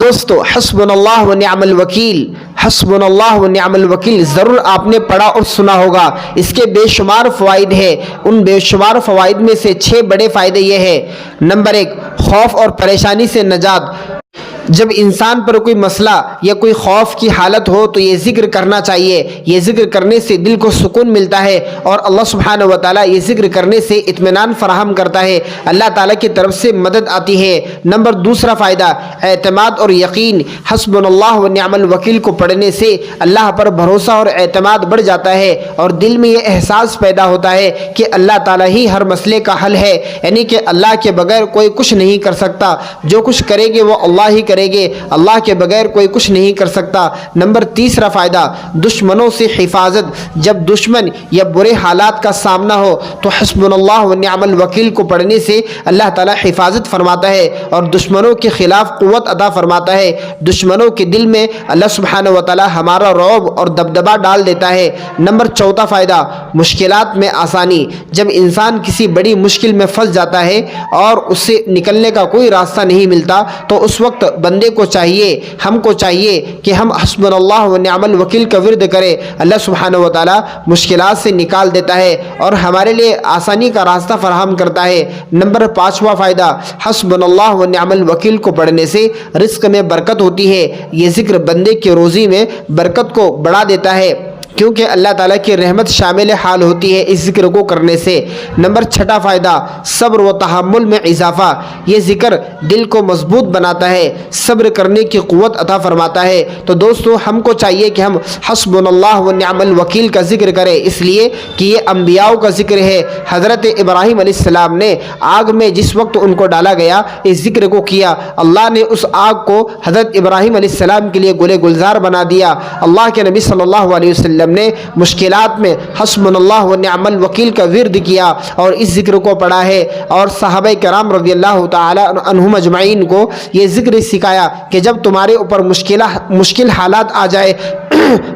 دوستو حسبناللہ و نعم الوکیل، حسبناللہ و نعم الوکیل ضرور آپ نے پڑھا اور سنا ہوگا۔ اس کے بے شمار فوائد ہیں، ان بے شمار فوائد میں سے 6 بڑے فائدے یہ ہیں۔ نمبر 1، خوف اور پریشانی سے نجات۔ جب انسان پر کوئی مسئلہ یا کوئی خوف کی حالت ہو تو یہ ذکر کرنا چاہیے۔ یہ ذکر کرنے سے دل کو سکون ملتا ہے اور اللہ سبحانہ و تعالیٰ یہ ذکر کرنے سے اطمینان فراہم کرتا ہے، اللہ تعالیٰ کی طرف سے مدد آتی ہے۔ نمبر 2 فائدہ، اعتماد اور یقین۔ حسبنا اللہ و نعم الوکیل کو پڑھنے سے اللہ پر بھروسہ اور اعتماد بڑھ جاتا ہے اور دل میں یہ احساس پیدا ہوتا ہے کہ اللہ تعالیٰ ہی ہر مسئلے کا حل ہے، یعنی کہ اللہ کے بغیر کوئی کچھ نہیں کر سکتا، جو کچھ کرے گے وہ اللہ ہی کرے گے، اللہ کے بغیر کوئی کچھ نہیں کر سکتا۔ نمبر 3 فائدہ، دشمنوں سے حفاظت۔ جب دشمن یا برے حالات کا سامنا ہو تو حسبنا اللہ و نعم الوکیل کو پڑھنے سے اللہ تعالیٰ حفاظت فرماتا ہے اور دشمنوں کے خلاف قوت عطا فرماتا ہے۔ دشمنوں کے دل میں اللہ سبحانہ و تعالیٰ ہمارا رعب اور دبدبا ڈال دیتا ہے۔ نمبر 4 فائدہ، مشکلات میں آسانی۔ جب انسان کسی بڑی مشکل میں پھنس جاتا ہے اور اس سے نکلنے کا کوئی راستہ نہیں ملتا تو اس وقت بندے کو چاہیے، ہم کو چاہیے کہ ہم حسبنا اللہ و نعم الوکیل کا ورد کریں۔ اللہ سبحانہ و تعالیٰ مشکلات سے نکال دیتا ہے اور ہمارے لیے آسانی کا راستہ فراہم کرتا ہے۔ نمبر 5 فائدہ، حسبنا اللہ و نعم الوکیل کو پڑھنے سے رزق میں برکت ہوتی ہے۔ یہ ذکر بندے کی روزی میں برکت کو بڑھا دیتا ہے کیونکہ اللہ تعالیٰ کی رحمت شامل حال ہوتی ہے اس ذکر کو کرنے سے۔ نمبر 6 فائدہ، صبر و تحمل میں اضافہ۔ یہ ذکر دل کو مضبوط بناتا ہے، صبر کرنے کی قوت عطا فرماتا ہے۔ تو دوستو ہم کو چاہیے کہ ہم حسبنا اللہ و نعم الوکیل کا ذکر کریں، اس لیے کہ یہ انبیاء کا ذکر ہے۔ حضرت ابراہیم علیہ السلام نے آگ میں جس وقت ان کو ڈالا گیا اس ذکر کو کیا، اللہ نے اس آگ کو حضرت ابراہیم علیہ السلام کے لیے گلے گلزار بنا دیا۔ اللہ کے نبی صلی اللہ علیہ وسلم نے مشکلات میں حسبنا اللہ و نعم الوکیل کا ورد کیا اور اس ذکر کو پڑھا ہے، اور صحابہ کرام رضی اللہ تعالی عنہم اجمعین کو یہ ذکر سکھایا کہ جب تمہارے اوپر مشکل حالات آ جائے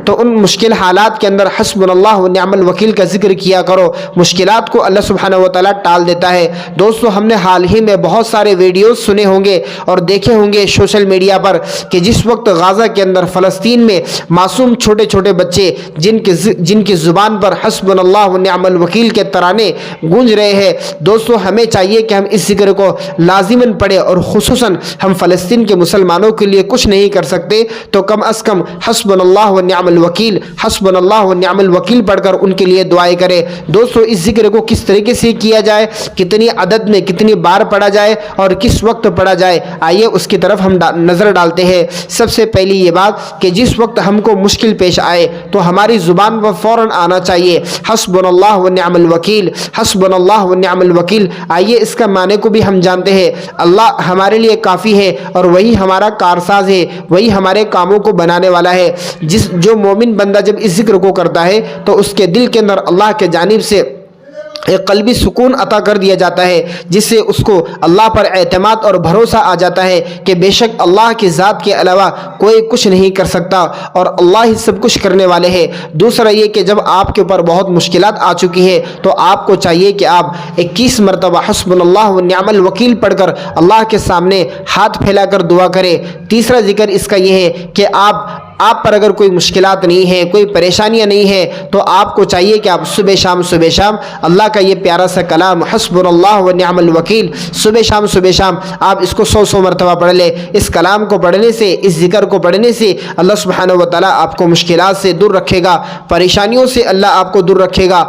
تو ان مشکل حالات کے اندر حسبنا اللہ و نعم الوکیل کا ذکر کیا کرو، مشکلات کو اللہ سبحانہ و تعالیٰ ٹال دیتا ہے۔ دوستو ہم نے حال ہی میں بہت سارے ویڈیوز سنے ہوں گے اور دیکھے ہوں گے سوشل میڈیا پر کہ جس وقت غزہ کے اندر فلسطین میں معصوم چھوٹے چھوٹے بچے جن کی زبان پر حسبنا اللہ و نعم الوکیل کے ترانے گونج رہے ہیں، دوستو ہمیں چاہیے کہ ہم اس ذکر کو لازماً پڑھیں، اور خصوصاً ہم فلسطین کے مسلمانوں کے لیے کچھ نہیں کر سکتے تو کم از کم حسبنا اللہ و نعم الوکیل، حسبنا اللہ و نعم الوکیل پڑھ کر ان کے لیے دعائیں کریں۔ دوستو اس ذکر کو کس طریقے سے کیا جائے، کتنی عدد میں کتنی بار پڑھا جائے اور کس وقت پڑھا جائے، آئیے اس کی طرف ہم نظر ڈالتے ہیں۔ سب سے پہلی یہ بات کہ جس وقت ہم کو مشکل پیش آئے تو ہماری زبان پر فوراً آنا چاہیے حسبنا اللہ و نعم الوکیل، حسبنا اللہ و نعم الوکیل۔ آئیے اس کا معنی کو بھی ہم جانتے ہیں، اللہ ہمارے لیے کافی ہے اور وہی ہمارا کارساز ہے، وہی ہمارے کاموں کو بنانے والا ہے۔ جو مومن بندہ جب اس ذکر کو کرتا ہے تو اس کے دل کے اندر اللہ کے جانب سے ایک قلبی سکون عطا کر دیا جاتا ہے، جس سے اس کو اللہ پر اعتماد اور بھروسہ آ جاتا ہے کہ بے شک اللہ کی ذات کے علاوہ کوئی کچھ نہیں کر سکتا اور اللہ ہی سب کچھ کرنے والے ہیں۔ دوسرا یہ کہ جب آپ کے اوپر بہت مشکلات آ چکی ہے تو آپ کو چاہیے کہ آپ 21 مرتبہ حسبنا اللہ و نعم الوکیل پڑھ کر اللہ کے سامنے ہاتھ پھیلا کر دعا کریں۔ تیسرا ذکر اس کا یہ ہے کہ آپ پر اگر کوئی مشکلات نہیں ہے، کوئی پریشانیاں نہیں ہے تو آپ کو چاہیے کہ آپ صبح شام اللہ کا یہ پیارا سا کلام حسبنا اللہ و نعم الوکیل صبح شام آپ اس کو 100 مرتبہ پڑھ لیں۔ اس کلام کو پڑھنے سے، اس ذکر کو پڑھنے سے اللہ سبحانہ و تعالیٰ آپ کو مشکلات سے دور رکھے گا، پریشانیوں سے اللہ آپ کو دور رکھے گا،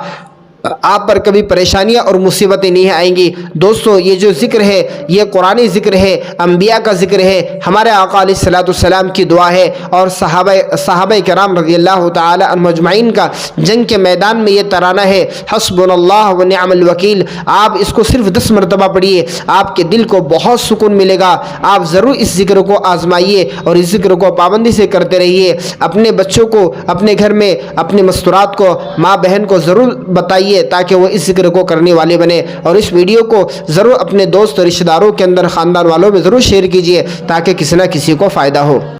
آپ پر کبھی پریشانیاں اور مصیبتیں نہیں آئیں گی۔ دوستو یہ جو ذکر ہے یہ قرآنی ذکر ہے، انبیاء کا ذکر ہے، ہمارے آقا علیہ الصلوۃ والسلام کی دعا ہے اور صحابہ کرام رضی اللہ تعالی عنہم اجمعین کا جنگ کے میدان میں یہ ترانہ ہے حسبنا اللہ و نعم الوکیل۔ آپ اس کو صرف 10 مرتبہ پڑھیے، آپ کے دل کو بہت سکون ملے گا۔ آپ ضرور اس ذکر کو آزمائیے اور اس ذکر کو پابندی سے کرتے رہیے۔ اپنے بچوں کو، اپنے گھر میں اپنے مستورات کو، ماں بہن کو ضرور بتائیے تاکہ وہ اس ذکر کو کرنے والے بنے، اور اس ویڈیو کو ضرور اپنے دوست اور رشتہ داروں کے اندر، خاندان والوں میں ضرور شیئر کیجیے تاکہ کسی نہ کسی کو فائدہ ہو۔